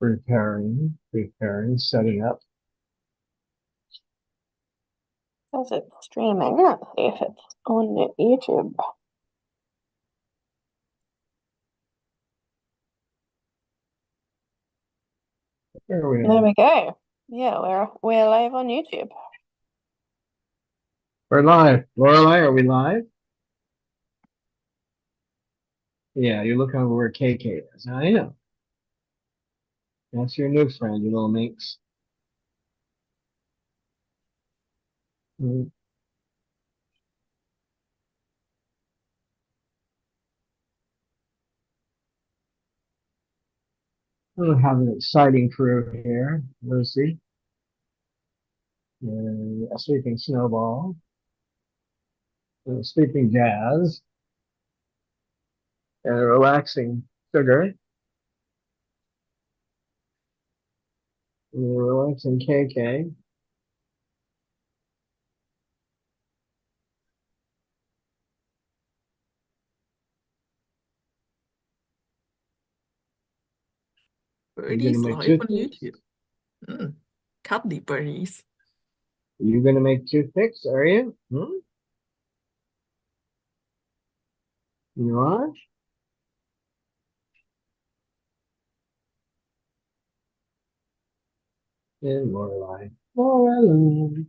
Preparing, setting up. Says it's streaming. Let's see if it's on YouTube. There we There are. we go. Yeah, we're live on YouTube. We're live. Lorelei, are we live? Yeah, you're looking over where KK is. I know. That's your new friend, you little minx. Mm. We have an exciting crew here. Lucy, a sleeping snowball, a sleeping jazz, and a relaxing sugar, and a relaxing KK. You're gonna Birdies make live on toothpicks? YouTube. Cuddly birdies. You gonna make toothpicks, are you? Hmm? You are? And Lorelei. Lorelei.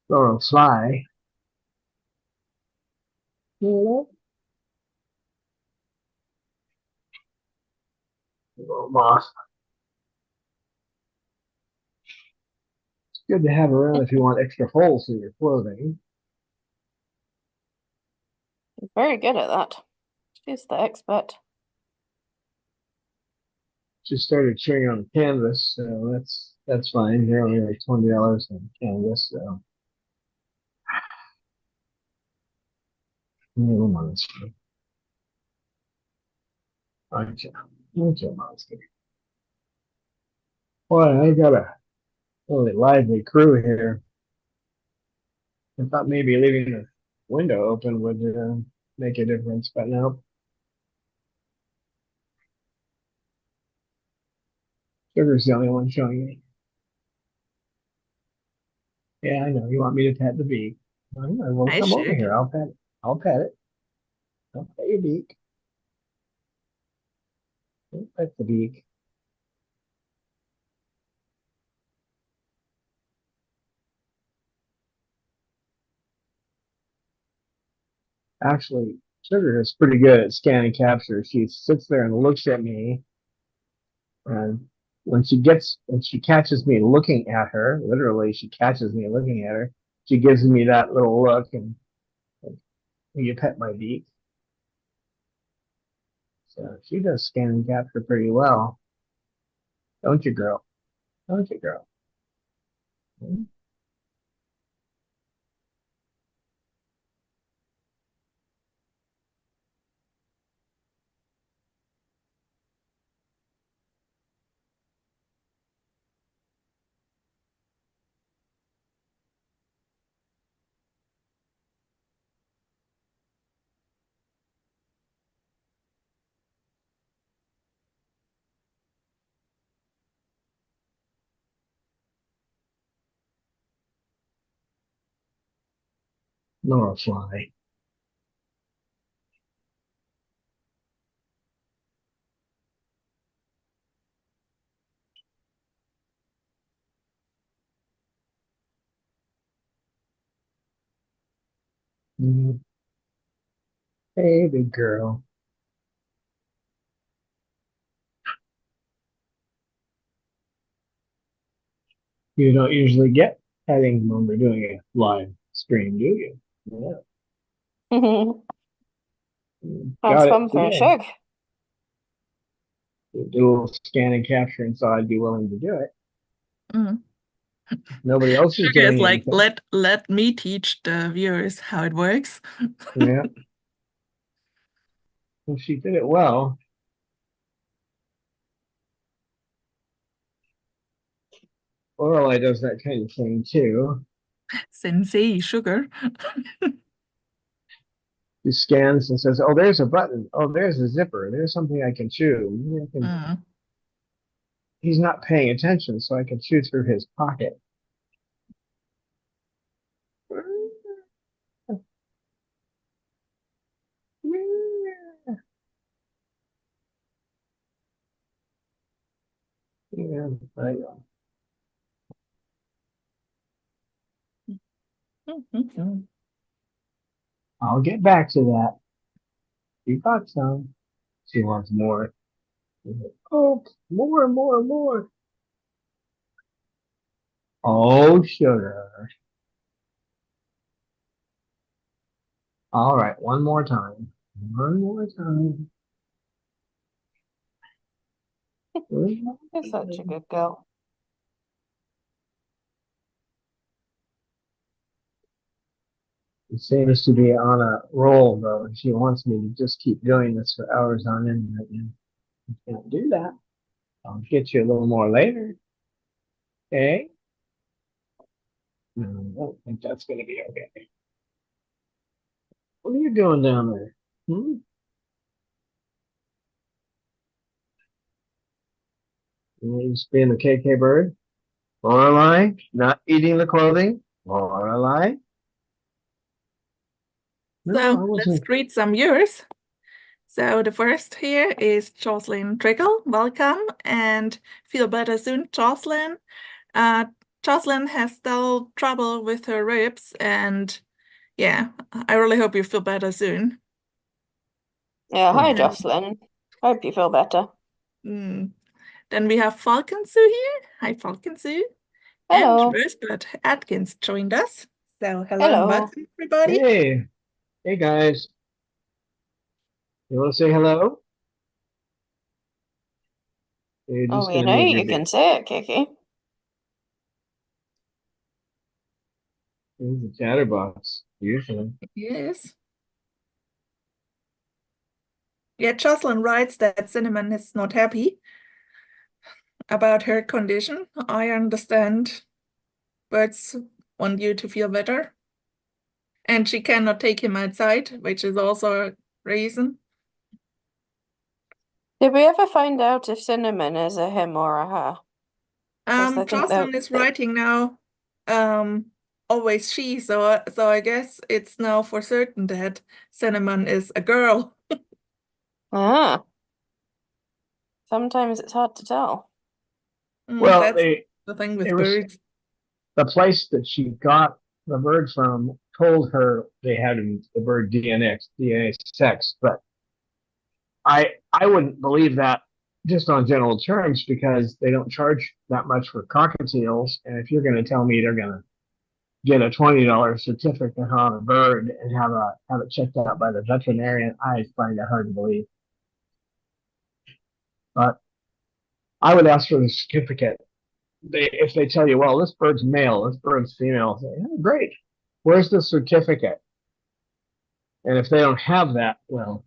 Laurel Sly. Little moth. It's good to have around if you want extra holes in your clothing. She's very good at that. She's the expert. Just started chewing on canvas, so that's fine. They're only like $20 on canvas, so little monster. Aren't you? Aren't you a monster? Boy, I got a really lively crew here. I thought maybe leaving the window open would make a difference, but no. Sugar's the only one showing me. Yeah, I know. You want me to pet the beak. I will I come over should. here. I'll pet it. I'll pet it. I'll pet your beak. I'll pet the beak. Actually, Sugar is pretty good at scan and capture. She sits there and looks at me, and when she catches me looking at her, literally she catches me looking at her, she gives me that little look and like, "Will you pet my beak?" So she does scan and capture pretty well, don't you, girl? Don't you, girl? Hmm? Nor a fly. Mhm. Hey, big girl. You don't usually get petting when we're doing a live stream, do you? Yeah. That's Got it fun for a today. shug. Do a little scan and capture, and so I'd be willing to do it. Mm. Nobody else is Sugar is doing like, anything. let me teach the viewers how it works. Yeah. Well, she did it well. Lorelai does that kind of thing too. Sensei Sugar. She scans and says, "Oh, there's a button. Oh, there's a zipper. There's something I can chew. Maybe I can." Mm. He's not paying attention, so I can chew through his pocket. Yeah, I'll get back to that. You got some. She wants more. Oh, more, more, more. Oh, sugar. All right, one more time. One more time. You're such a good girl. She seems to be on a roll, though. She wants me to just keep doing this for hours on end. And I can't do that. I'll get you a little more later. Okay? No, I don't think that's going to be okay. What are you doing down there? Hmm? You just being a KK bird? Lorelei? Not eating the clothing? Lorelei? No, I So let's wasn't. greet some viewers. So the first here is Jocelyn Trickle. Welcome and feel better soon, Jocelyn. Uh, Jocelyn has still trouble with her ribs, and yeah, I really hope you feel better soon. Yeah, hi, Oh, Jocelyn. Hope you feel better. Mm. Then we have Falcon Sue here. Hi, Falcon Sue. And Hello. Rosebud Atkins joined us. So hello and Hello. welcome, everybody. hey. Hey, guys. You want to say hello? Or you're Oh, just you going to know move your you can bit? say it, Kiki. He's a chatterbox, usually. Yes. Yeah, Jocelyn writes that Cinnamon is not happy about her condition. I understand birds want you to feel better. And she cannot take him outside, which is also a reason. Did we ever find out if Cinnamon is a him or a her? Because I think that Jocelyn is writing now, always she, so I guess it's now for certain that Cinnamon is a girl. ah, sometimes it's hard to tell. Well, That's the thing they with were birds. the place that she got the bird from told her they had the bird DNA sex, but I wouldn't believe that just on general terms because they don't charge that much for cockatiels. And if you're going to tell me they're going to get a $20 certificate on a bird and have it checked out by the veterinarian, I find that hard to believe. But I would ask for the certificate. If they tell you, well, this bird's male, this bird's female, say, oh, great. Where's the certificate? And if they don't have that, well,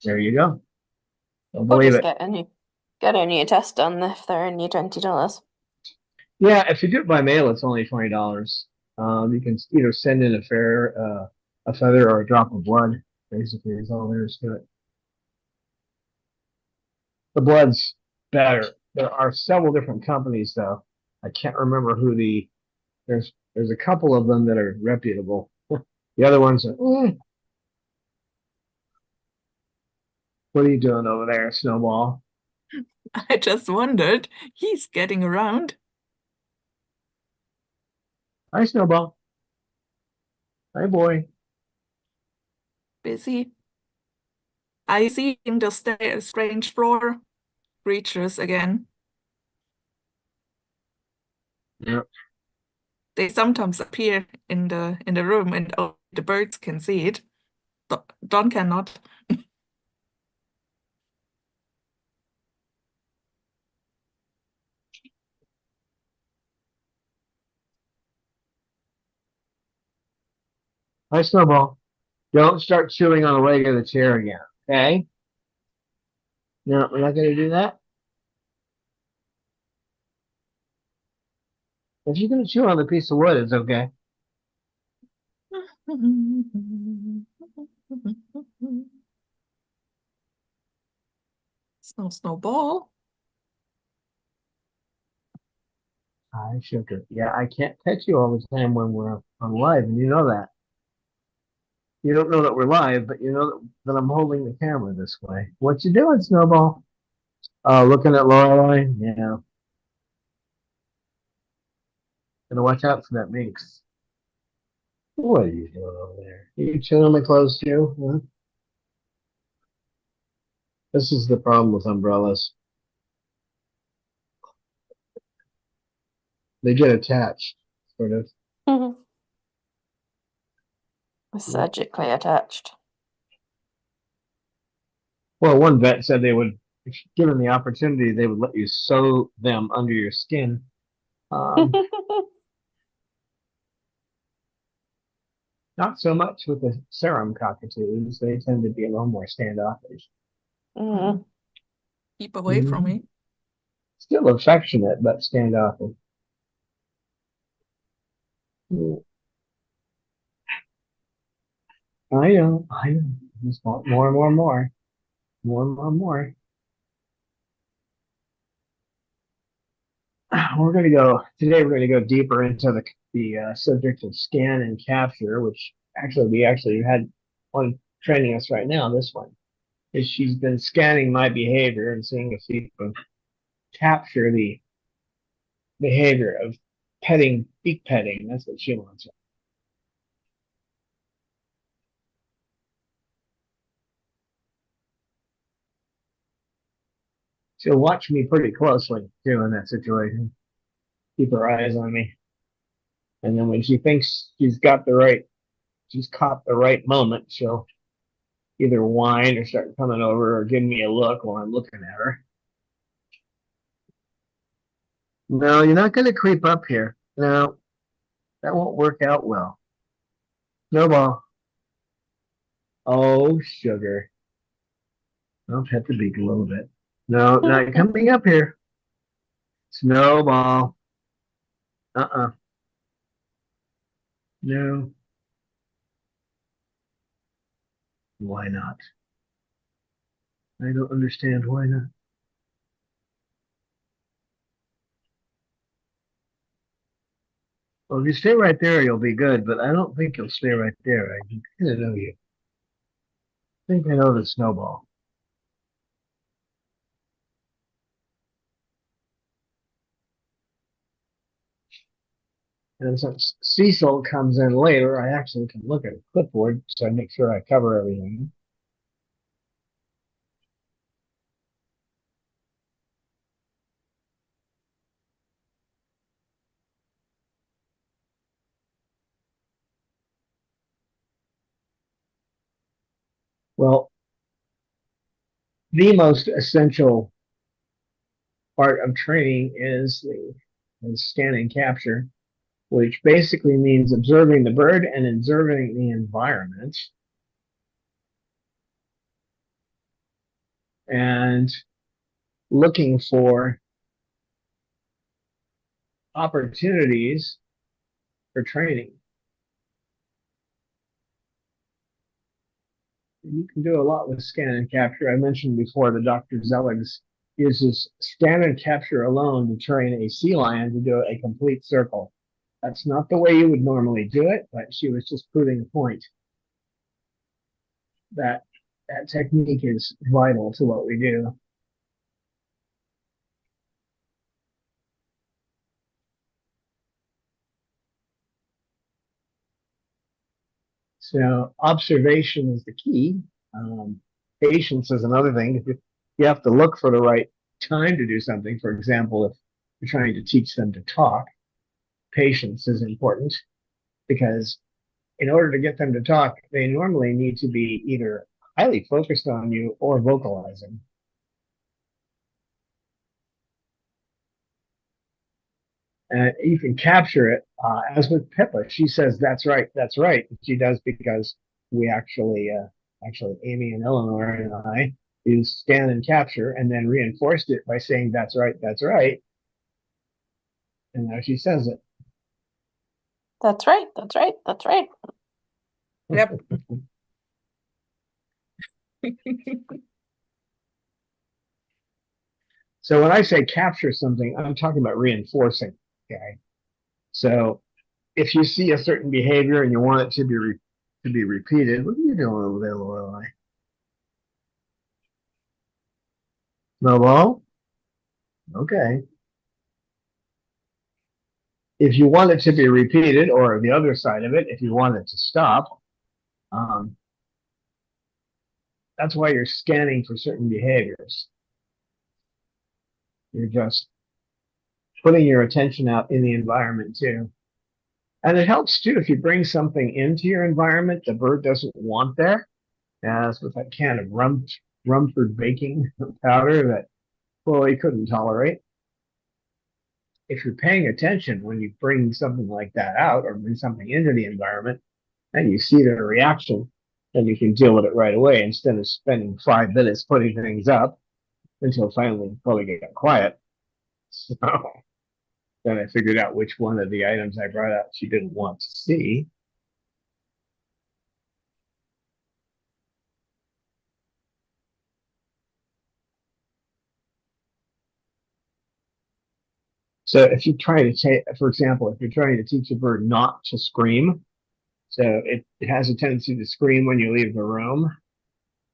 there you go. Don't Or believe just it. get a new test done if they're only $20. Yeah, if you do it by mail, it's only $20. You can either send in a feather or a drop of blood. Basically, is all there is to it. The blood's better. There are several different companies, though. I can't remember who there's a couple of them that are reputable. The other ones are, what are you doing over there, Snowball? I just wondered, he's getting around. Hi, Snowball. Hi, boy. Busy. I see in the strange floor creatures again. Yeah. They sometimes appear in the room and only the birds can see it. Don cannot. Hi, Snowball. Don't start chewing on the leg of the chair again, okay? No, we're not going to do that. If you're going to chew on the piece of wood, it's okay. Snowball. Hi, sugar. Yeah, I can't pet you all the time when we're on live, and you know that. You don't know that we're live, but you know that I'm holding the camera this way. What you doing, Snowball? Oh, looking at Lorelei? Yeah. Gonna watch out for that minx. What are you doing over there? Are you chilling my clothes too? Huh? This is the problem with umbrellas. They get attached, sort of. Surgically attached. Well, one vet said they would, if given the opportunity, they would let you sew them under your skin. Not so much with the serum cockatoos. They tend to be a little more standoffish. Keep away from me. Still affectionate, but standoffish. I know. Just want more and more and more. More and more and more. Today we're gonna go deeper into the subject of scan and capture, which we actually had one training us right now. This one is she's been scanning my behavior and seeing if she can capture the behavior of beak petting. That's what she wants. She'll watch me pretty closely too in that situation. Keep her eyes on me. And then when she thinks she's caught the right moment, she'll either whine or start coming over or give me a look while I'm looking at her. No, you're not going to creep up here. No, that won't work out well. Snowball. Oh, sugar. I'll pet the beak a little bit. No, not coming up here. Snowball. Uh-uh. No. Why not? I don't understand why not. Well, if you stay right there, you'll be good, but I don't think you'll stay right there. I kind of know you. I think I know the Snowball. And since Cecil comes in later, I actually can look at a clipboard so I make sure I cover everything. Well, the most essential part of training is scan and capture, which basically means observing the bird and observing the environment. And looking for opportunities for training. You can do a lot with scan and capture. I mentioned before that Dr. Zelig uses scan and capture alone to train a sea lion to do a complete circle. That's not the way you would normally do it, but she was just proving a point that that technique is vital to what we do. So observation is the key. Patience is another thing. You have to look for the right time to do something. For example, if you're trying to teach them to talk, patience is important because in order to get them to talk, they normally need to be either highly focused on you or vocalizing. And you can capture it, as with Pippa. She says, "That's right, that's right." She does because we actually, Amy and Eleanor and I used scan and capture and then reinforced it by saying, "That's right, that's right." And now she says it. That's right, that's right, that's right. Yep. So when I say capture something, I'm talking about reinforcing. Okay. So if you see a certain behavior and you want it to be repeated, what are you doing over there, Lorelai? No ball? Okay. If you want it to be repeated, or the other side of it, if you want it to stop, um, that's why you're scanning for certain behaviors. You're just putting your attention out in the environment too. And it helps too if you bring something into your environment the bird doesn't want there. As with that can of Rumford baking powder that Chloe couldn't tolerate. If you're paying attention when you bring something like that out or bring something into the environment and you see their reaction, then you can deal with it right away instead of spending 5 minutes putting things up until finally Chloe get quiet. So then I figured out which one of the items I brought out she didn't want to see. So if you try to take, for example, if you're trying to teach a bird not to scream, so it has a tendency to scream when you leave the room.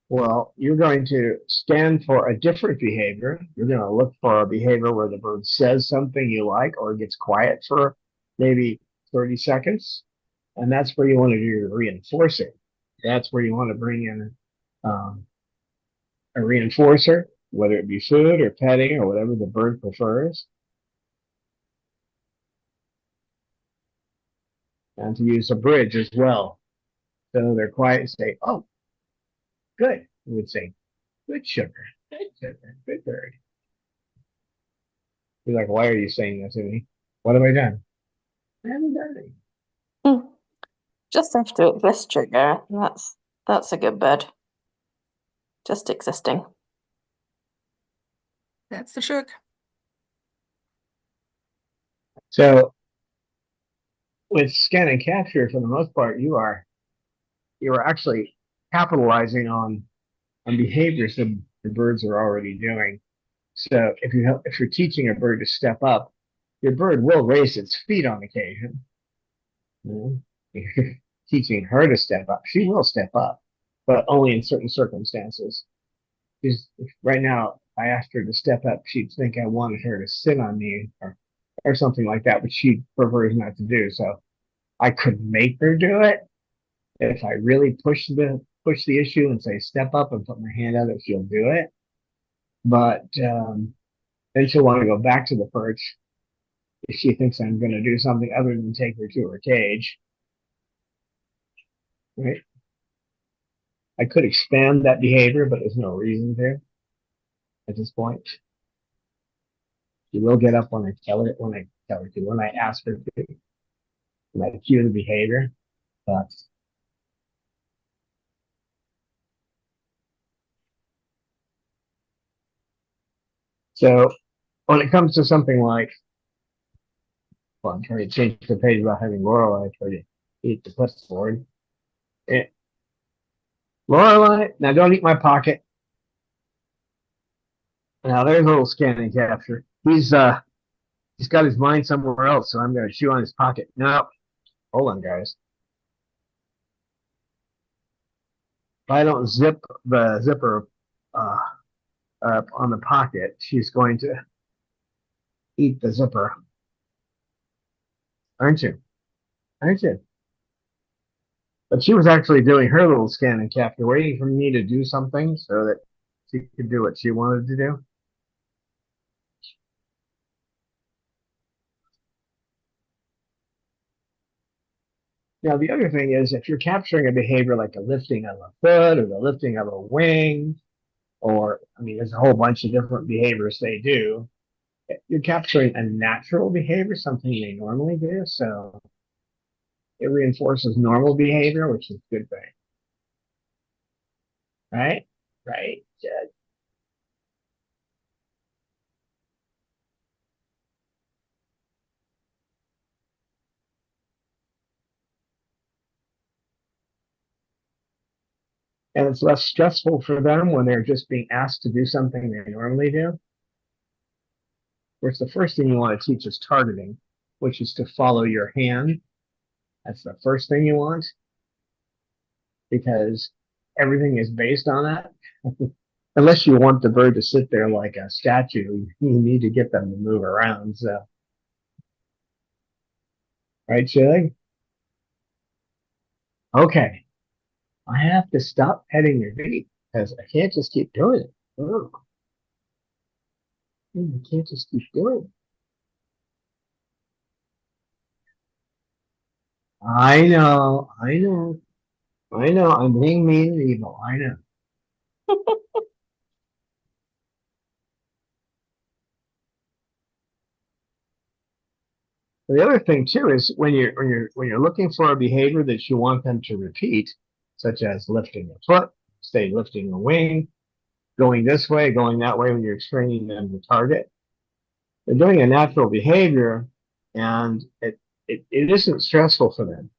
Well, you're going to scan for a different behavior. You're going to look for a behavior where the bird says something you like or gets quiet for maybe 30 seconds. And that's where you want to do your reinforcing. That's where you want to bring in a reinforcer, whether it be food or petting or whatever the bird prefers. And to use a bridge as well. So they're quiet and say, oh, good. We would say, good sugar, good bird. He's like, why are you saying that to me? What have I done? I haven't done anything. Just after it this trigger. That's a good bird. Just existing. That's the shook. So with scan and capture, for the most part, you are actually capitalizing on behaviors that the birds are already doing. So if you're teaching a bird to step up, your bird will raise its feet on occasion. If you're teaching her to step up, she will step up, but only in certain circumstances. Because right now, if I asked her to step up, she'd think I wanted her to sit on me or something like that, but she prefers not to do. So I could make her do it. If I really push the issue and say step up and put my hand out, it she'll do it. But then she'll want to go back to the perch if she thinks I'm going to do something other than take her to her cage. Right? I could expand that behavior, but there's no reason to at this point. She will get up when I tell her, when I ask her to, when I cue the behavior. But so when it comes to something like, well, I'm trying to change the page about having Lorelai try to eat the clipboard. Lorelai, now don't eat my pocket. Now there's a little scan and capture. He's got his mind somewhere else, so I'm gonna chew on his pocket. No, hold on, guys. If I don't zip the zipper up on the pocket, she's going to eat the zipper. Aren't you? Aren't you? But she was actually doing her little scan and capture, waiting for me to do something so that she could do what she wanted to do. Now, the other thing is if you're capturing a behavior like a lifting of a foot or the lifting of a wing, or, I mean, there's a whole bunch of different behaviors they do. You're capturing a natural behavior, something they normally do. So it reinforces normal behavior, which is a good thing. Right? Right. And it's less stressful for them when they're just being asked to do something they normally do. Whereas the first thing you want to teach is targeting, which is to follow your hand. That's the first thing you want, because everything is based on that. Unless you want the bird to sit there like a statue, you need to get them to move around. So, right, Chili? Okay, I have to stop petting your feet because I can't just keep doing it. Oh, I can't just keep doing it. I know, I know, I know. I'm being mean and evil. I know. The other thing too is when you're looking for a behavior that you want them to repeat, such as lifting a foot, say lifting a wing, going this way, going that way when you're training them to target. They're doing a natural behavior and it isn't stressful for them.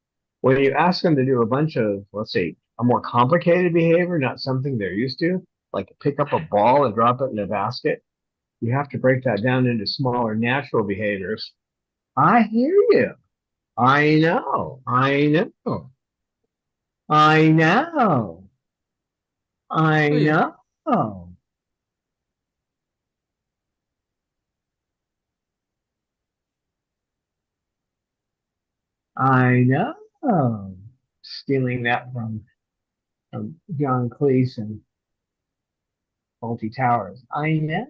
When you ask them to do a bunch of, let's say, a more complicated behavior, not something they're used to, like pick up a ball and drop it in a basket, you have to break that down into smaller natural behaviors. I hear you. I know. I know. I know. I Oh, yeah. know. I know. Stealing that from John Cleese and Faulty Towers. I know.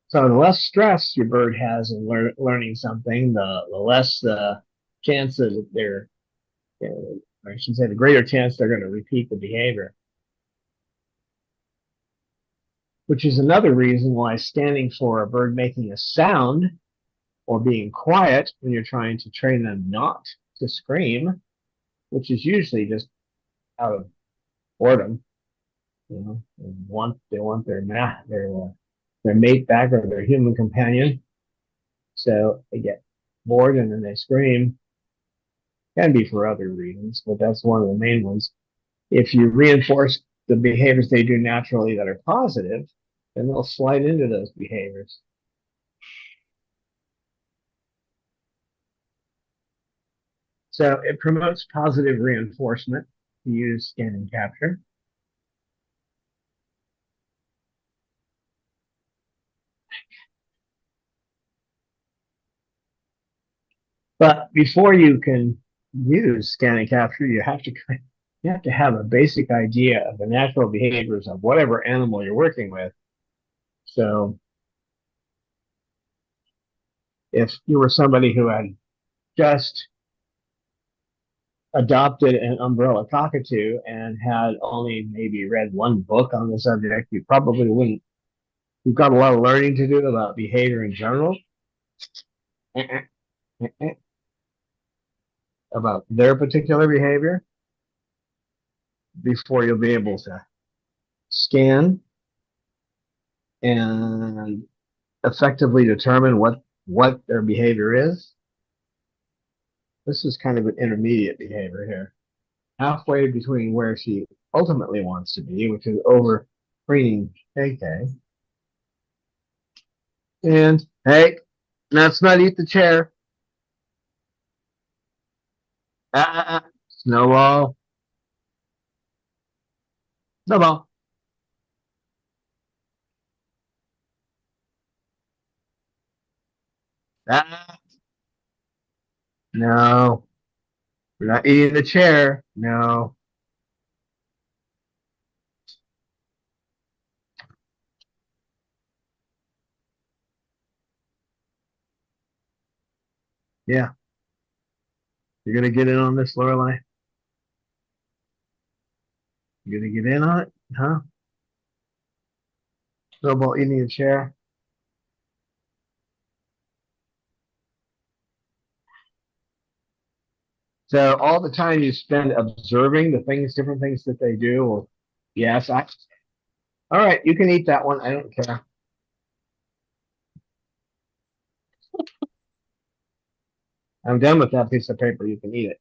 So the less stress your bird has in learning something, the less the chance that they're, I should say, the greater chance they're going to repeat the behavior. Which is another reason why standing for a bird making a sound or being quiet when you're trying to train them not to scream, which is usually just out of boredom. They want their mate back or their human companion, so they get bored and then they scream. Can be for other reasons, but that's one of the main ones. If you reinforce the behaviors they do naturally that are positive, then they'll slide into those behaviors. So it promotes positive reinforcement to use scan and capture. But before you can use scan and capture, you have to have a basic idea of the natural behaviors of whatever animal you're working with. So if you were somebody who had just adopted an umbrella cockatoo and had only maybe read one book on the subject, you probably wouldn't. You've got a lot of learning to do about behavior in general, about their particular behavior, before you'll be able to scan and effectively determine what their behavior is. This is kind of an intermediate behavior here, halfway between where she ultimately wants to be, which is over preening KK. And hey, let's not eat the chair. Snowball. Snowball. Ah, no, we're not eating the chair. No. Yeah, you're gonna get in on this, Lorelai. You're gonna get in on it, huh? Snowball eating a chair. So all the time you spend observing the things, different things that they do. Well, yes, all right, you can eat that one. I don't care. I'm done with that piece of paper. You can eat it.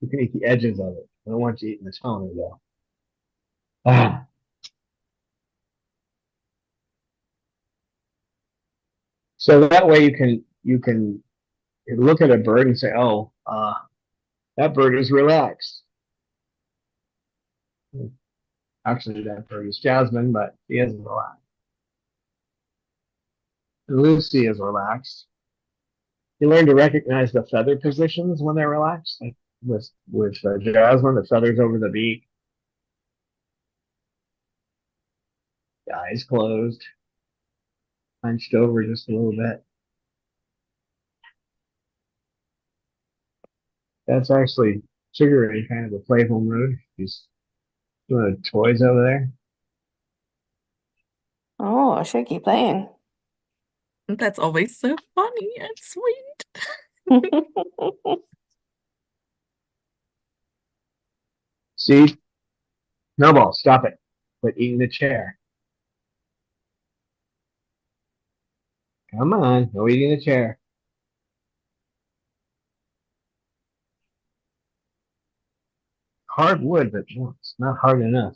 You can eat the edges of it. I don't want you eating the toner though. Ah. So that way you can look at a bird and say, oh, that bird is relaxed. Actually, that bird is Jasmine, but she isn't relaxed. And Lucy is relaxed. You learn to recognize the feather positions when they're relaxed. Like with Jasmine, the feathers over the beak, the eyes closed, hunched over just a little bit. That's actually Sugar in kind of a playful mood. She's doing toys over there. Oh, should keep playing. That's always so funny and sweet. See? Snowball, stop it. Quit eating the chair. Come on, no eating the chair. Hard wood, but it's not hard enough.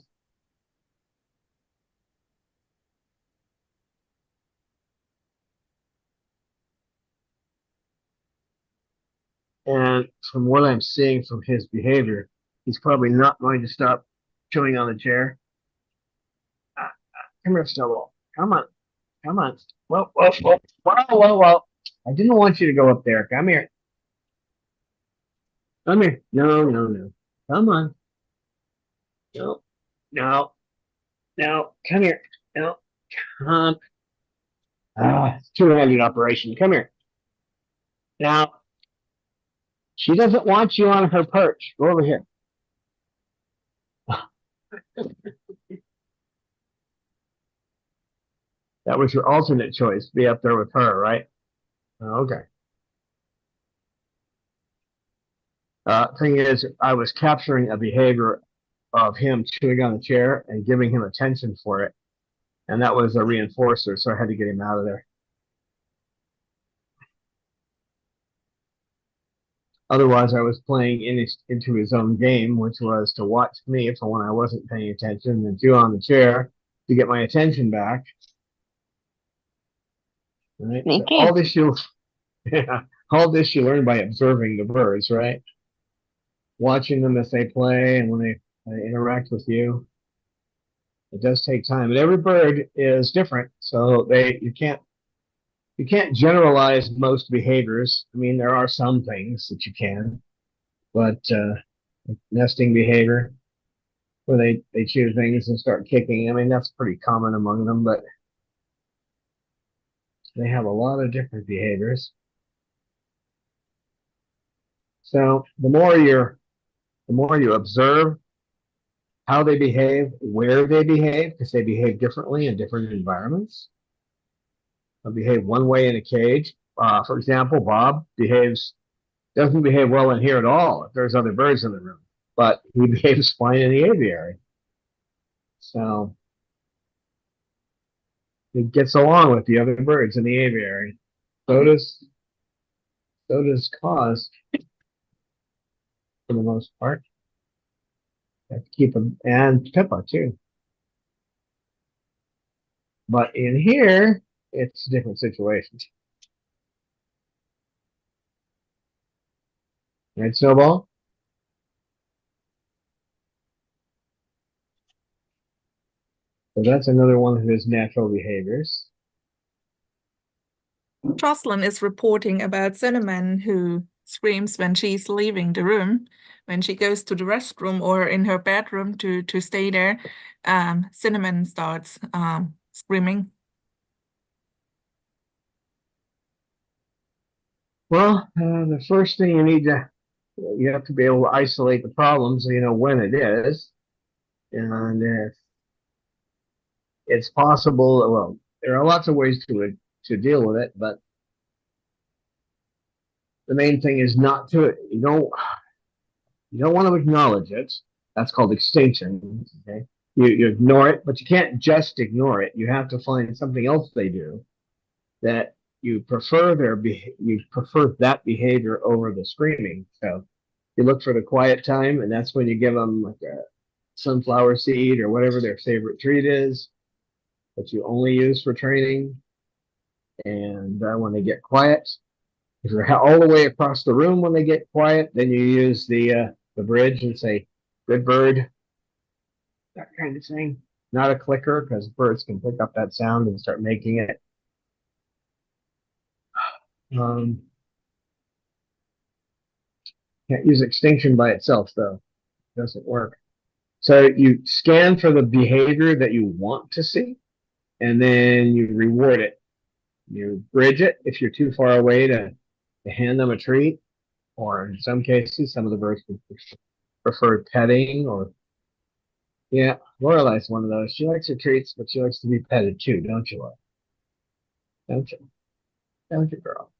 And from what I'm seeing from his behavior, he's probably not going to stop chewing on the chair. Come here, Snowball. Come on. Come on. Whoa, whoa, whoa, whoa, whoa, whoa. I didn't want you to go up there. Come here. Come here. No, no, no. Come on. No, no, no. Come here. No, come. It's a two-handed operation. Come here. Now, she doesn't want you on her perch. Go over here. That was your alternate choice. Be up there with her, right? Okay. Thing is, I was capturing a behavior of him chewing on the chair and giving him attention for it. And that was a reinforcer, so I had to get him out of there. Otherwise, I was playing into his own game, which was to watch me for when I wasn't paying attention and chew on the chair to get my attention back. Right? So all this you learn by observing the birds, right? Watching them as they play and when they interact with you. It does take time, and every bird is different, so you can't generalize most behaviors. I mean, there are some things that you can, but nesting behavior, where they chew things and start kicking. I mean, that's pretty common among them, but they have a lot of different behaviors. So the more you observe how they behave, where they behave, because they behave differently in different environments. They'll behave one way in a cage. For example, Bob doesn't behave well in here at all if there's other birds in the room, but he behaves fine in the aviary. So he gets along with the other birds in the aviary. So does Cause, for the most part. Have to keep him, and Pippa too. But in here, it's a different situation. Right, Snowball? So that's another one of his natural behaviors. Jocelyn is reporting about Cinnamon, who screams when she's leaving the room. When she goes to the restroom or in her bedroom to stay there, Cinnamon starts screaming. Well, the first thing you have to be able to isolate the problem so you know when it is. And it's possible, well, there are lots of ways to deal with it, but the main thing is not to, You don't want to acknowledge it. That's called extinction. Okay, you ignore it, but you can't just ignore it. You have to find something else they do that you prefer you prefer that behavior over the screaming. So you look for the quiet time, and that's when you give them like a sunflower seed or whatever their favorite treat is that you only use for training. And when they get quiet, if you're all the way across the room when they get quiet, then you use the bridge and say, "Good bird," that kind of thing. Not a clicker because birds can pick up that sound and start making it. Um, can't use extinction by itself though; it doesn't work. So you scan for the behavior that you want to see, and then you reward it. You bridge it if you're too far away to hand them a treat, or in some cases, some of the birds prefer petting or yeah, Lorelai's one of those. She likes her treats, but she likes to be petted too, don't you, Laura? Don't you? Don't you, girl?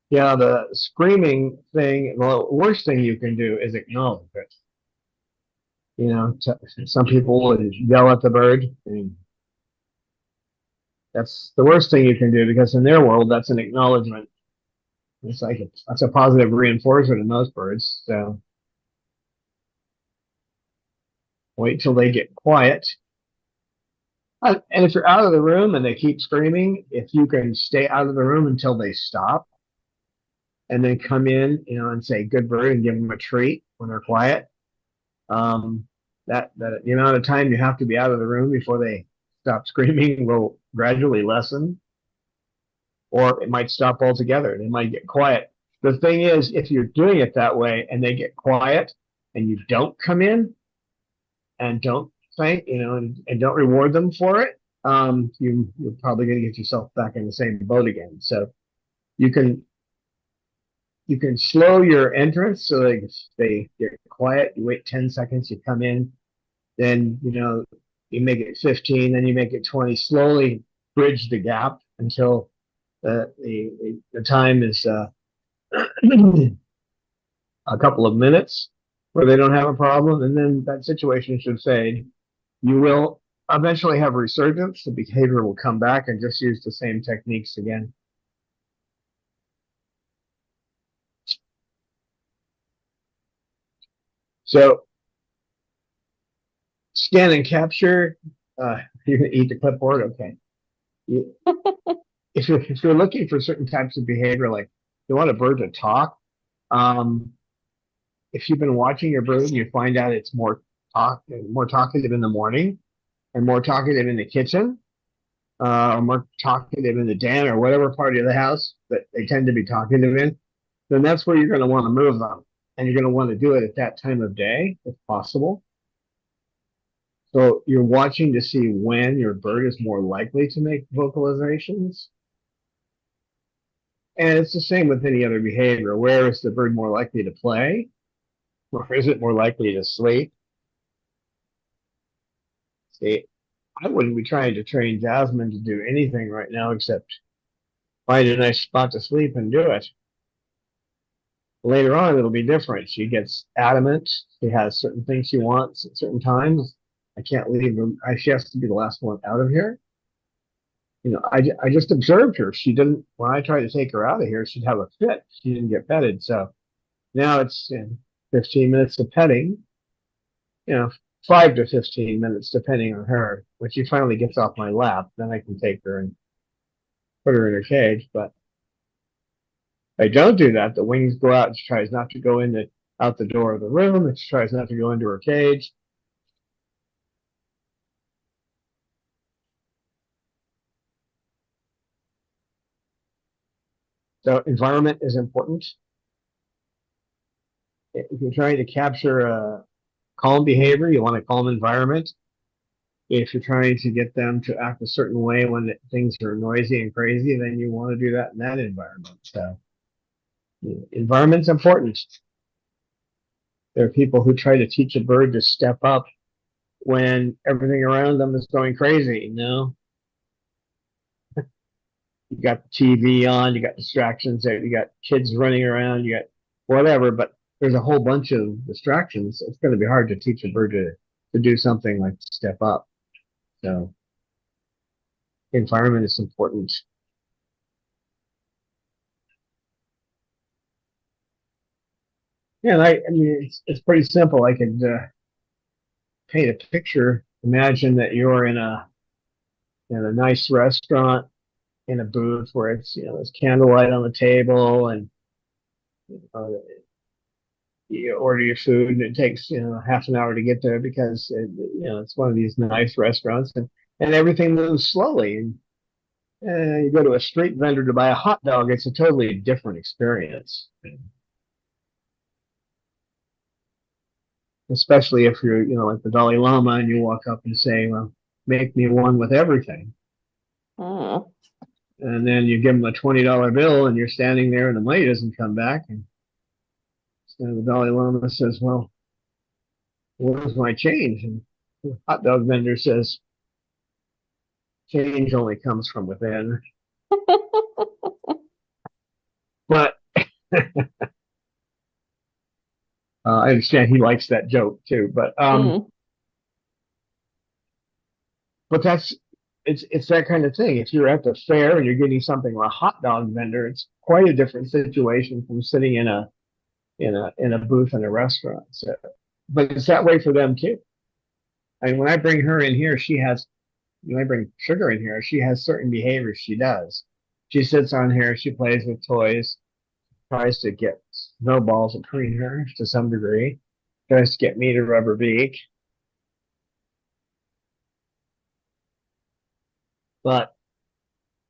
Yeah, the screaming thing, the worst thing you can do is acknowledge it. You know, some people will yell at the bird, and that's the worst thing you can do because in their world, that's an acknowledgement. It's like that's a positive reinforcement in most birds. So wait till they get quiet. And if you're out of the room and they keep screaming, if you can stay out of the room until they stop, and then come in, and say "good bird" and give them a treat when they're quiet. That the amount of time you have to be out of the room before they stop screaming will gradually lessen, or it might stop altogether. They might get quiet. The thing is, if you're doing it that way and they get quiet and you don't come in and don't thank, and don't reward them for it, you're probably going to get yourself back in the same boat again. So you can slow your entrance so they get quiet. You wait 10 seconds, you come in, then you make it 15, then you make it 20. Slowly bridge the gap until the time is a couple of minutes where they don't have a problem, and then that situation should fade. You will eventually have a resurgence. The behavior will come back and just use the same techniques again. So scan and capture. You're gonna eat the clipboard, okay? If you're looking for certain types of behavior, like you want a bird to talk, if you've been watching your bird, and you find out it's more talkative in the morning, and more talkative in the kitchen, or more talkative in the den, or whatever part of the house that they tend to be talkative in, then that's where you're going to want to move them, and you're going to want to do it at that time of day if possible. So you're watching to see when your bird is more likely to make vocalizations. And it's the same with any other behavior. Where is the bird more likely to play? Or is it more likely to sleep? See, I wouldn't be trying to train Jasmine to do anything right now except find a nice spot to sleep and do it. Later on, it'll be different. She gets adamant. She has certain things she wants at certain times. I can't leave her. She has to be the last one out of here. I just observed her. She didn't, when I tried to take her out of here, she'd have a fit. She didn't get petted. So now it's 15 minutes of petting, 5 to 15 minutes, depending on her. When she finally gets off my lap, then I can take her and put her in her cage. But if I don't do that, the wings go out and she tries not to go out the door of the room, and she tries not to go into her cage. So environment is important. If you're trying to capture a calm behavior, you want a calm environment. If you're trying to get them to act a certain way when things are noisy and crazy, then you want to do that in that environment. So environment's important. There are people who try to teach a bird to step up when everything around them is going crazy, You got the TV on, you got distractions there, you got kids running around, you got whatever, but there's a whole bunch of distractions. It's going to be hard to teach a bird to do something like step up. So environment is important. Yeah, and I mean, it's pretty simple. I could paint a picture. Imagine that you're in a nice restaurant in a booth where it's, there's candlelight on the table, and uh, you order your food and it takes, half an hour to get there because it's one of these nice restaurants, and everything moves slowly. And you go to a street vendor to buy a hot dog, it's a totally different experience. Especially if you're, like the Dalai Lama, and you walk up and say, well, make me one with everything. Mm. And then you give them a $20 bill, and you're standing there, and the money doesn't come back. And so the Dalai Lama says, well, where's my change? And the hot dog vendor says, change only comes from within. But I understand he likes that joke too. But but it's that kind of thing. If you're at the fair and you're getting something from a hot dog vendor, it's quite a different situation from sitting in a booth in a restaurant. So, but it's that way for them too. I mean, when I bring her in here, when I bring Sugar in here, she has certain behaviors she does. She sits on here, she plays with toys, tries to get snowballs between her to some degree, tries to get me to rub her beak. But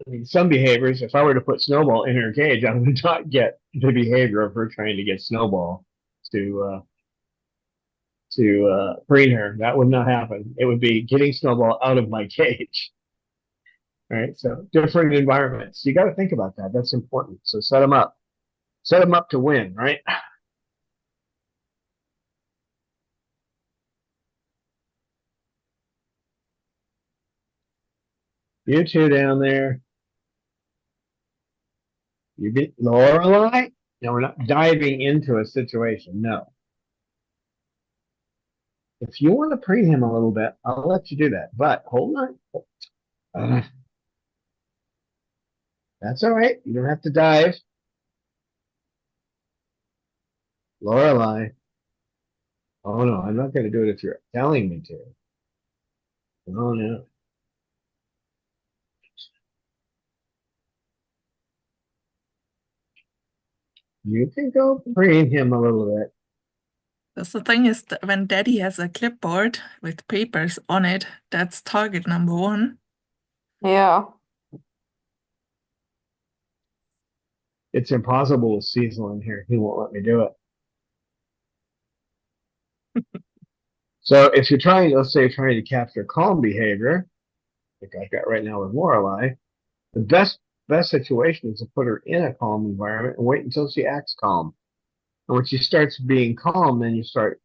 I mean, some behaviors, if I were to put Snowball in her cage, I would not get the behavior of her trying to get Snowball to preen her. That would not happen. It would be getting Snowball out of my cage. Right. So different environments. You got to think about that. That's important. So set them up. Set them up to win, right? You two down there. You get Lorelei? No, we're not diving into a situation. No. If you want to preen him a little bit, I'll let you do that. But hold on. That's all right. You don't have to dive. Lorelei. Oh no, I'm not going to do it if you're telling me to. Oh no. You can go preen him a little bit. That's the thing is that when Daddy has a clipboard with papers on it, that's target number one. Yeah. It's impossible with Cecil in here. He won't let me do it. So if you're trying, let's say you're trying to capture calm behavior, like I've got right now with Lorelei, the best situation is to put her in a calm environment and wait until she acts calm. And when she starts being calm, then you start,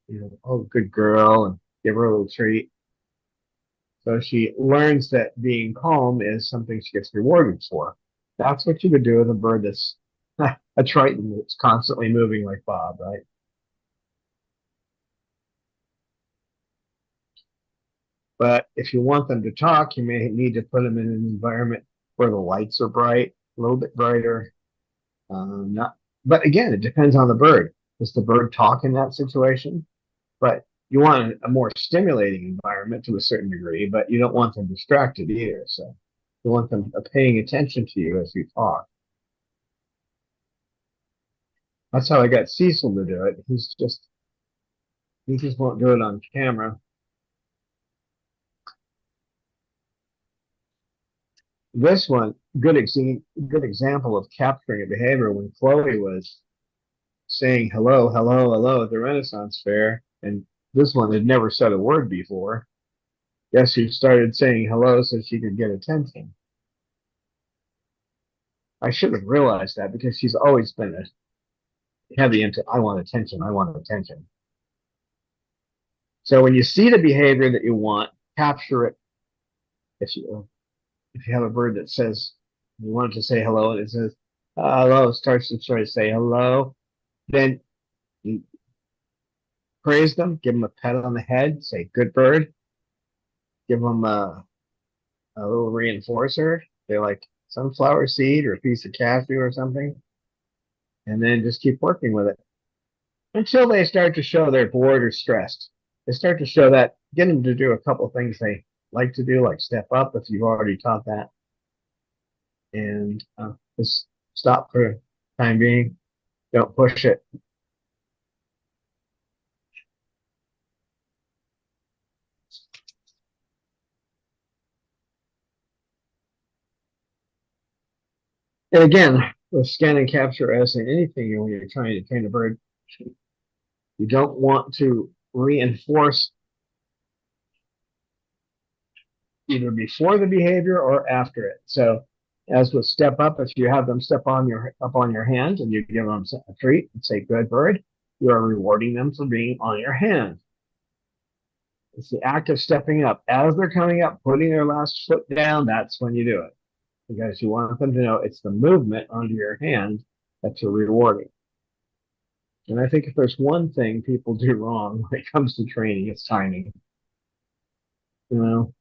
oh, good girl, and give her a little treat. So she learns that being calm is something she gets rewarded for. That's what you would do with a bird that's a triton that's constantly moving like Bob, right? But if you want them to talk, you may need to put them in an environment where the lights are bright, a little bit brighter. Not, but again, it depends on the bird. Does the bird talk in that situation? But you want a more stimulating environment to a certain degree, but you don't want them distracted either. So you want them paying attention to you as you talk. That's how I got Cecil to do it. He just won't do it on camera. This one, good example of capturing a behavior when Chloe was saying hello, hello, hello at the Renaissance Fair, and this one had never said a word before. Guess she started saying hello so she could get attention. I should have realized that because she's always been heavy into I want attention, I want attention. So when you see the behavior that you want, capture it. If you have a bird that says You want it to say hello, and it says hello. It starts to try to say hello. Then you praise them, give them a pat on the head, say good bird, give them a little reinforcer. They're like sunflower seed or a piece of cashew or something, and then just keep working with it until they start to show they're bored or stressed. They start to show that, get them to do a couple things they like to do, like step up if you've already taught that, and just stop for the time being. Don't push it. And again, with scan and capture, as in anything when you're trying to train a bird, you don't want to reinforce either before the behavior or after it. So, as with step up, if you have them step on up on your hand and you give them a treat and say "good bird," you are rewarding them for being on your hand. It's the act of stepping up. As they're coming up, putting their last foot down, that's when you do it. Because you want them to know it's the movement onto your hand that you're rewarding. And I think if there's one thing people do wrong when it comes to training, it's timing. You know,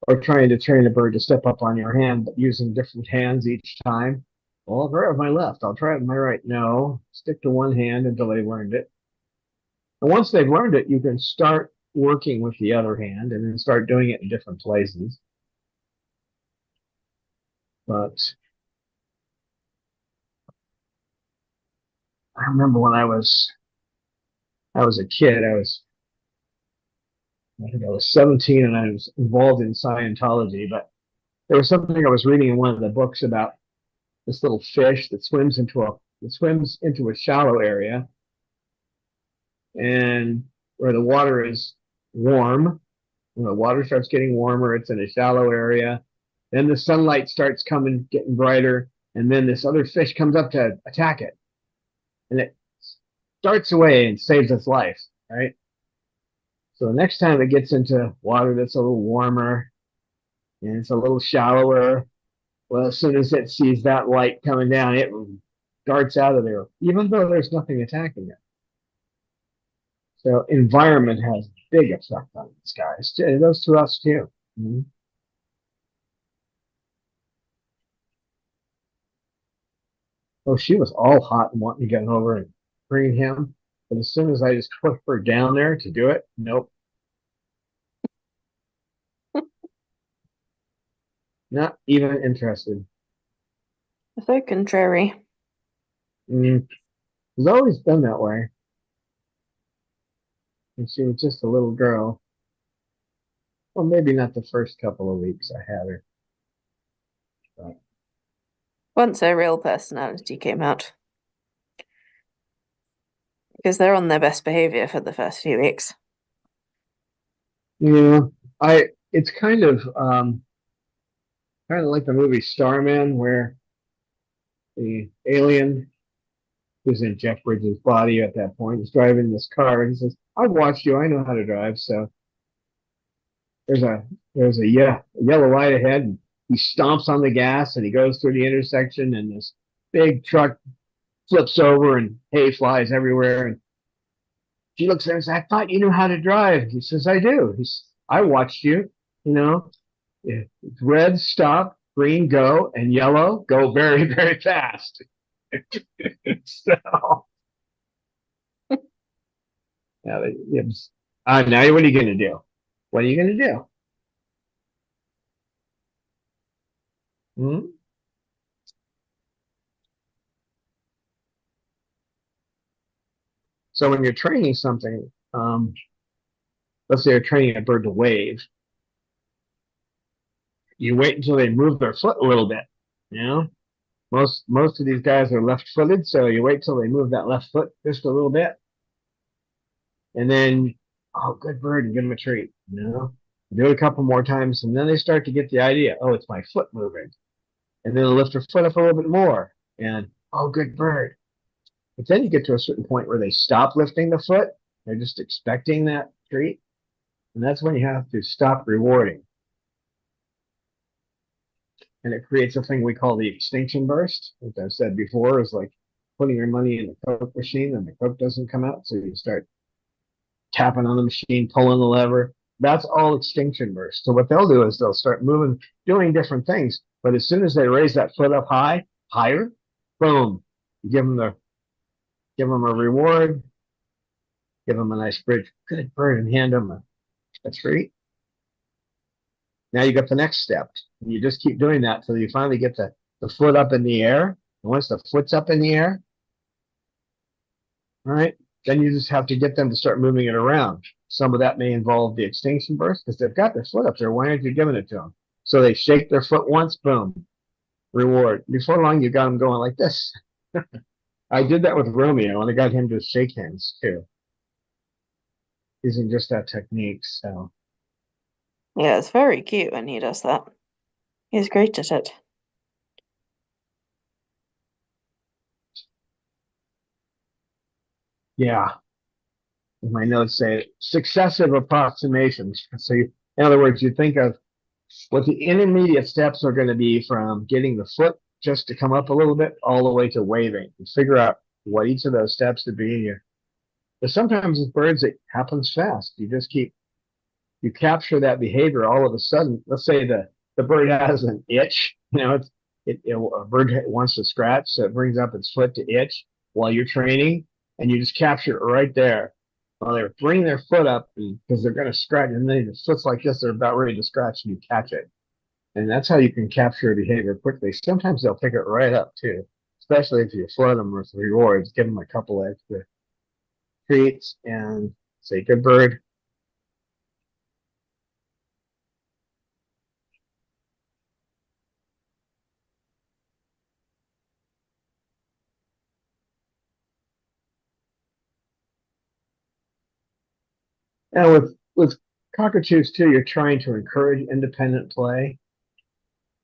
or trying to train a bird to step up on your hand, but using different hands each time. Well, I'll try it with my left. I'll try it with my right. No, stick to one hand until they've learned it. And once they've learned it, you can start working with the other hand and then start doing it in different places. But I remember when I was a kid, I think I was 17 and I was involved in Scientology, but there was something I was reading in one of the books about this little fish that swims into a shallow area, and where the water is warm. When the water starts getting warmer, it's in a shallow area. Then the sunlight starts getting brighter, and then this other fish comes up to attack it, and it darts away and saves its life, right? So the next time it gets into water that's a little warmer and it's a little shallower, well, as soon as it sees that light coming down, it darts out of there, even though there's nothing attacking it. So environment has big effect on these guys. It goes to us too. Mm-hmm. Oh, she was all hot and wanting to get over and bring him. But as soon as I just put her down there to do it, nope. Not even interested. So contrary. It's always been that way. And she was just a little girl. Well, maybe not the first couple of weeks I had her. But Once her real personality came out. Because they're on their best behavior for the first few weeks. yeah, it's kind of like the movie Starman, where the alien who's in Jeff Bridges' body at that point is driving this car and he says, "I've watched you, I know how to drive." So there's a yellow light ahead, and he stomps on the gas and he goes through the intersection, and this big truck flips over and hay flies everywhere. And she looks at him and says, "I thought you knew how to drive." He says, "I do." "I watched you, you know. Red, stop, green, go, and yellow, go very, very fast." So, now, now what are you going to do? What are you going to do? Hmm? So when you're training something, let's say you're training a bird to wave, you wait until they move their foot a little bit. You know, most of these guys are left-footed, so you wait till they move that left foot just a little bit, and then, oh, good bird, and give them a treat. You know, do it a couple more times, and then they start to get the idea. Oh, it's my foot moving, and then they'll lift their foot up a little bit more, and oh, good bird. But then you get to a certain point where they stop lifting the foot. They're just expecting that treat, and that's when you have to stop rewarding. and it creates a thing we call the extinction burst. As I've said before, is like putting your money in the Coke machine and the Coke doesn't come out, so you start tapping on the machine, pulling the lever. That's all extinction burst. So what they'll do is they'll start moving, doing different things. But as soon as they raise that foot up higher, boom, you give them a reward, give them a nice good bird, and hand them a treat. Now you got the next step. And you just keep doing that until you finally get the foot up in the air. And once the foot's up in the air, all right, then you just have to get them to start moving it around. Some of that may involve the extinction burst because they've got their foot up there. Why aren't you giving it to them? So they shake their foot once, boom, reward. Before long, you got them going like this. I did that with Romeo, and I got him to shake hands too, using just that technique. So Yeah, it's very cute when he does that. He's great at it. yeah, my notes say successive approximations. So in other words, you think of what the intermediate steps are going to be from getting the foot just to come up a little bit all the way to waving. You figure out what each of those steps to be. But sometimes with birds, it happens fast. You capture that behavior all of a sudden. Let's say the bird has an itch. A bird wants to scratch, so it brings up its foot to itch while you're training, and you just capture it right there. While they're bringing their foot up because they're going to scratch, and then the foot's like this, they're about ready to scratch, and you catch it. And that's how you can capture a behavior quickly. Sometimes they'll pick it right up too, especially if you flood them with rewards, give them a couple extra treats, and say, good bird. And with cockatoos too, you're trying to encourage independent play.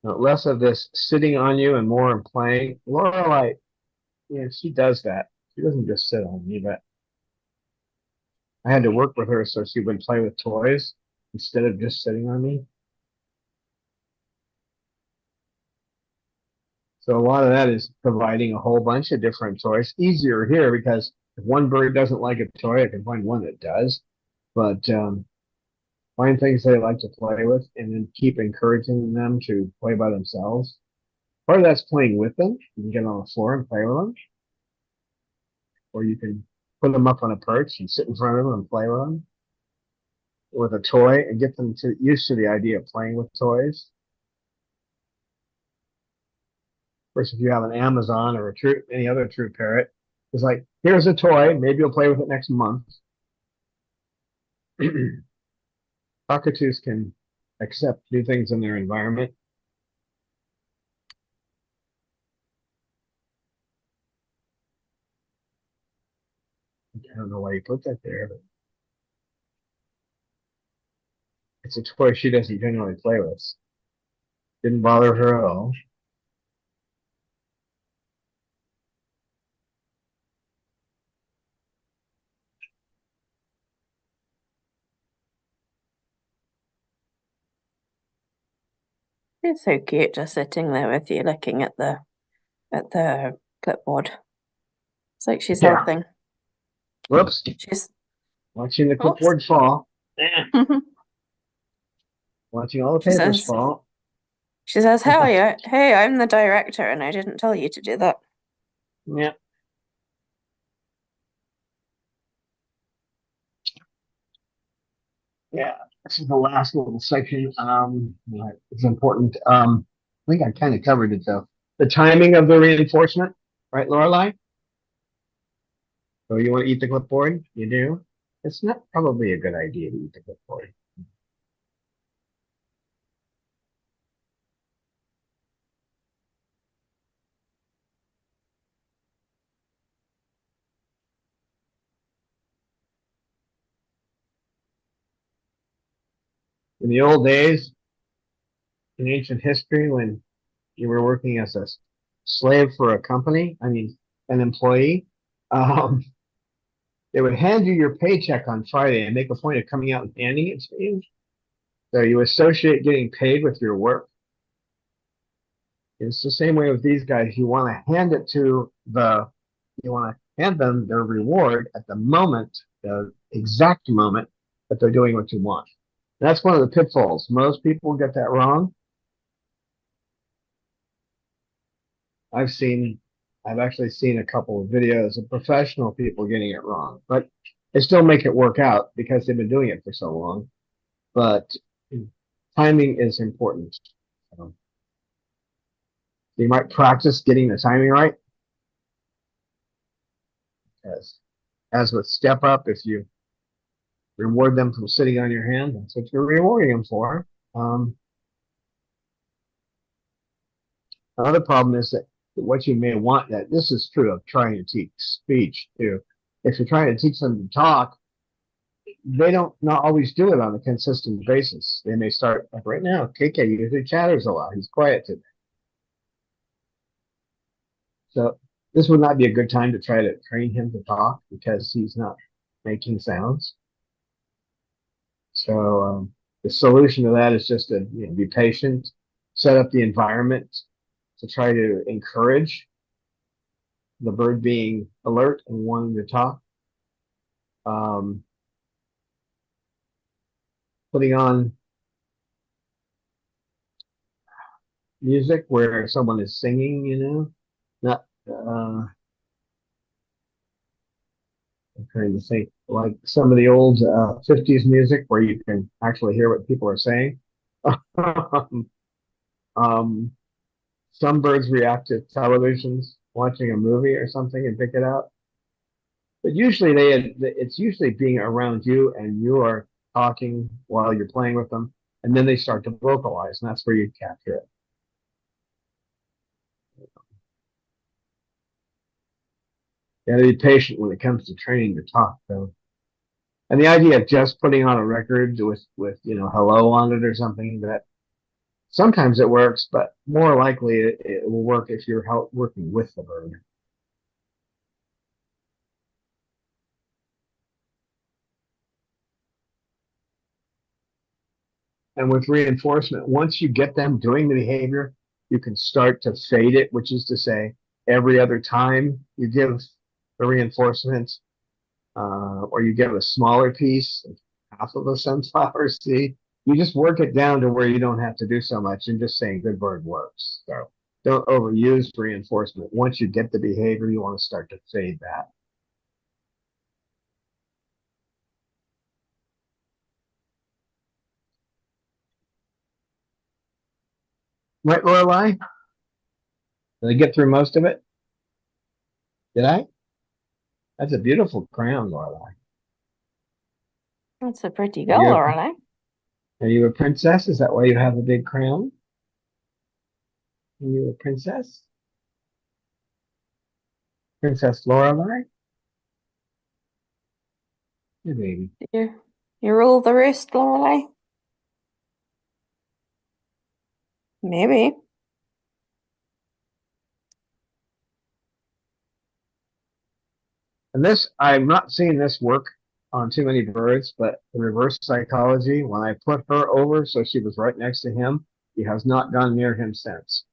Less of this sitting on you and more in playing. Lorelei, she does that. She doesn't just sit on me, but I had to work with her so she would play with toys instead of just sitting on me. So a lot of that is providing a whole bunch of different toys. Easier here because if one bird doesn't like a toy, I can find one that does. But find things they like to play with and then keep encouraging them to play by themselves. Part of that's playing with them. You can get on the floor and play with them. Or you can put them up on a perch and sit in front of them and play with them with a toy and get them used to the idea of playing with toys. Of course, if you have an Amazon or any other true parrot, it's like, here's a toy. Maybe you'll play with it next month. Cockatoos can accept new things in their environment. I don't know why you put that there, but it's a toy she doesn't generally play with. Didn't bother her at all. It's so cute just sitting there with you looking at the clipboard. It's like she's Yeah. helping. Whoops. She's Watching the clipboard fall. Watching all the papers fall. She says, hey, I'm the director and I didn't tell you to do that. Yeah. Yeah, this is the last little section. It's important. I think I kind of covered it though. The timing of the reinforcement, right, Lorelei? So you want to eat the clipboard? You do? It's not probably a good idea to eat the clipboard. In the old days, in ancient history, when you were working as a slave for a company, an employee, they would hand you your paycheck on Friday and make a point of coming out and handing it to you. So you associate getting paid with your work. It's the same way with these guys. You want to hand it to you want to hand them their reward at the moment, the exact moment that they're doing what you want. That's one of the pitfalls. Most people get that wrong. I've actually seen a couple of videos of professional people getting it wrong, but they still make it work out because they've been doing it for so long. But timing is important. So you might practice getting the timing right. As with step up, if you reward them from sitting on your hand, that's what you're rewarding them for. Another problem is that what you may want, that this is true of trying to teach speech too. If you're trying to teach them to talk, they don't not always do it on a consistent basis. They may start like right now. KK usually chatters a lot. He's quiet today. So this would not be a good time to try to train him to talk because he's not making sounds. So the solution to that is just to be patient, set up the environment to try to encourage the bird being alert and wanting to talk. Putting on music where someone is singing, not I'm trying to think like some of the old 50s music where you can actually hear what people are saying. Some birds react to televisions, watching a movie or something and pick it out. But usually it's usually being around you and you are talking while you're playing with them, and then they start to vocalize, and that's where you capture it. You gotta be patient when it comes to training to talk, though. And the idea of just putting on a record with hello on it or something, that sometimes it works, but more likely it will work if you're working with the bird. And with reinforcement, once you get them doing the behavior, you can start to fade it, which is to say, every other time you give the reinforcement, or you give a smaller piece, half of a sunflower seed, you just work it down to where you don't have to do so much and just saying good bird works. So don't overuse reinforcement. Once you get the behavior, you want to start to fade that. Right, Lorelei? Did I get through most of it? Did I? That's a beautiful crown, Lorelei. That's a pretty girl, Lorelei. Are you a princess? Is that why you have a big crown? Are you a princess? Princess Lorelei? Your baby. You rule the roost, Lorelei? Maybe. And this, I've not seen this work on too many birds, but the reverse psychology, when I put her over so she was right next to him, he has not gone near him since.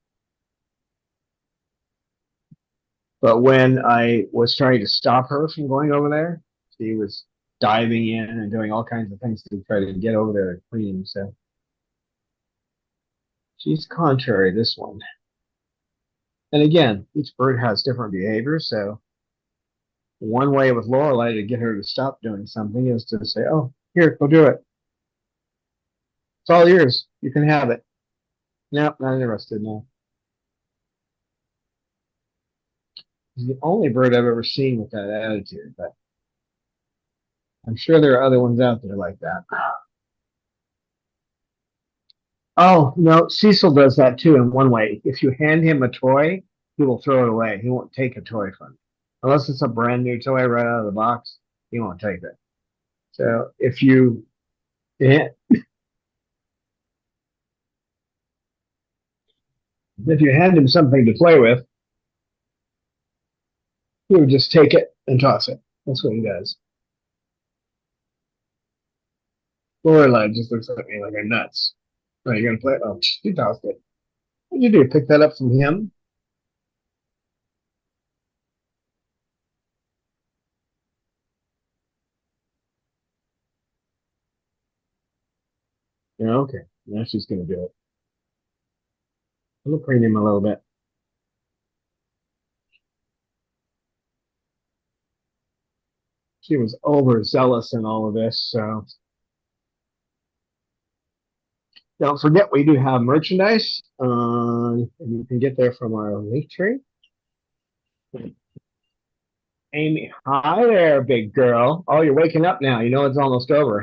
But when I was trying to stop her from going over there, she was diving in and doing all kinds of things to try to get over there to clean him. So she's contrary, this one. And again, each bird has different behaviors. So one way with Lorelei to get her to stop doing something is to say, oh, here, go do it. It's all yours. You can have it. Nope, not interested now. He's the only bird I've ever seen with that attitude, but I'm sure there are other ones out there like that. Oh, no, Cecil does that too in one way. If you hand him a toy, he will throw it away. He won't take a toy from you. Unless it's a brand new toy right out of the box, he won't take it. So if you hand him something to play with, he would just take it and toss it. That's what he does. Lorelei just looks at me like I'm nuts. Are you gonna play it? Oh, she tossed it. What'd you do? Pick that up from him? Yeah, okay. Now she's gonna do it. I'm gonna preen him a little bit. She was overzealous in all of this, so don't forget we do have merchandise. And you can get there from our link tree. Amy, hi there, big girl. Oh, you're waking up now. You know it's almost over,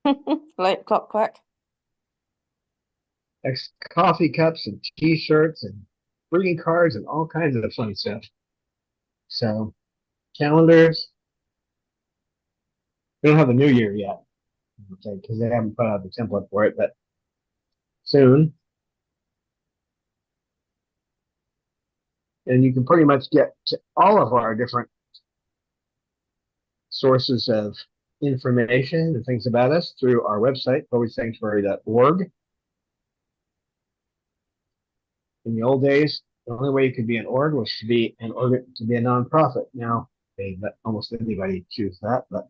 huh? Late clock quack. Coffee cups and t-shirts and greeting cards and all kinds of fun stuff. So calendars. We don't have the new year yet because they haven't put out the template for it, but soon. And you can pretty much get to all of our different sources of information and things about us through our website, forwardsanctuary.org. In the old days, the only way you could be an org was to be a nonprofit. Now they let almost anybody choose that, but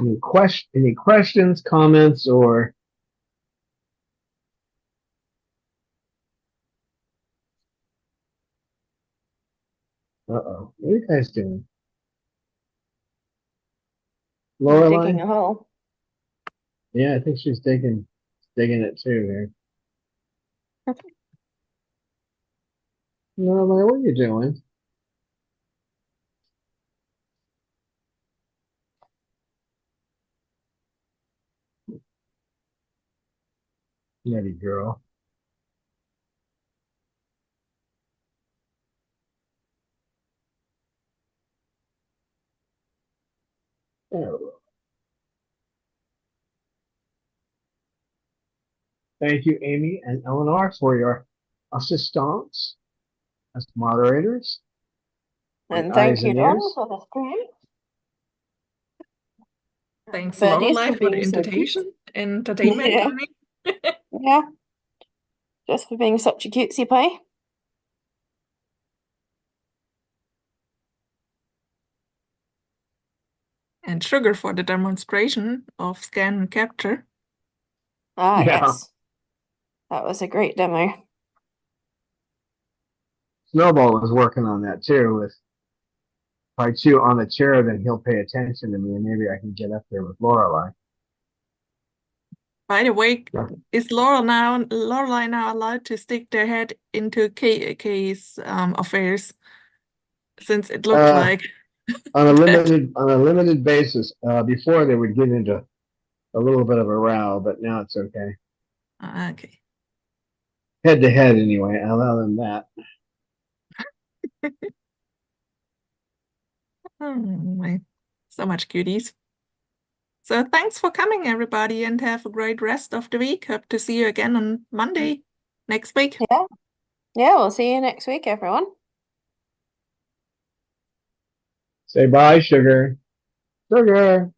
any questions, comments, or what are you guys doing? Digging Lorelai? a hole. Yeah, I think she's digging it too here. Lorelai, what are you doing? Nutty girl. Oh. Thank you, Amy and Eleanor, for your assistance as moderators. And Eyes thank you, and Don, ears. for the stream. Thanks, Birdies Lorelai, for for the being so cute. entertainment. Yeah. I mean. Yeah. Just for being such a cutesy pie. And Sugar for the demonstration of scan and capture. Ah, Yeah. yes. That was a great demo. Snowball was working on that too. If I chew on the chair, then he'll pay attention to me, and maybe I can get up there with Lorelai. By the way, Yeah. is Lorelai now allowed to stick their head into Kay's affairs? Since it looked like on a that. limited basis. Before they would get into a little bit of a row, but now it's okay. Okay. Head to head, anyway. I allow them that. Oh, so much cuties. So thanks for coming, everybody, and have a great rest of the week. Hope to see you again on Monday next week. Yeah. Yeah, we'll see you next week, everyone. Say bye, Sugar. Sugar.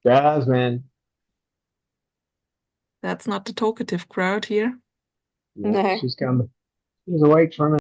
Jasmine. That's not the talkative crowd here. Yeah, No. she's coming. She's awake for a minute.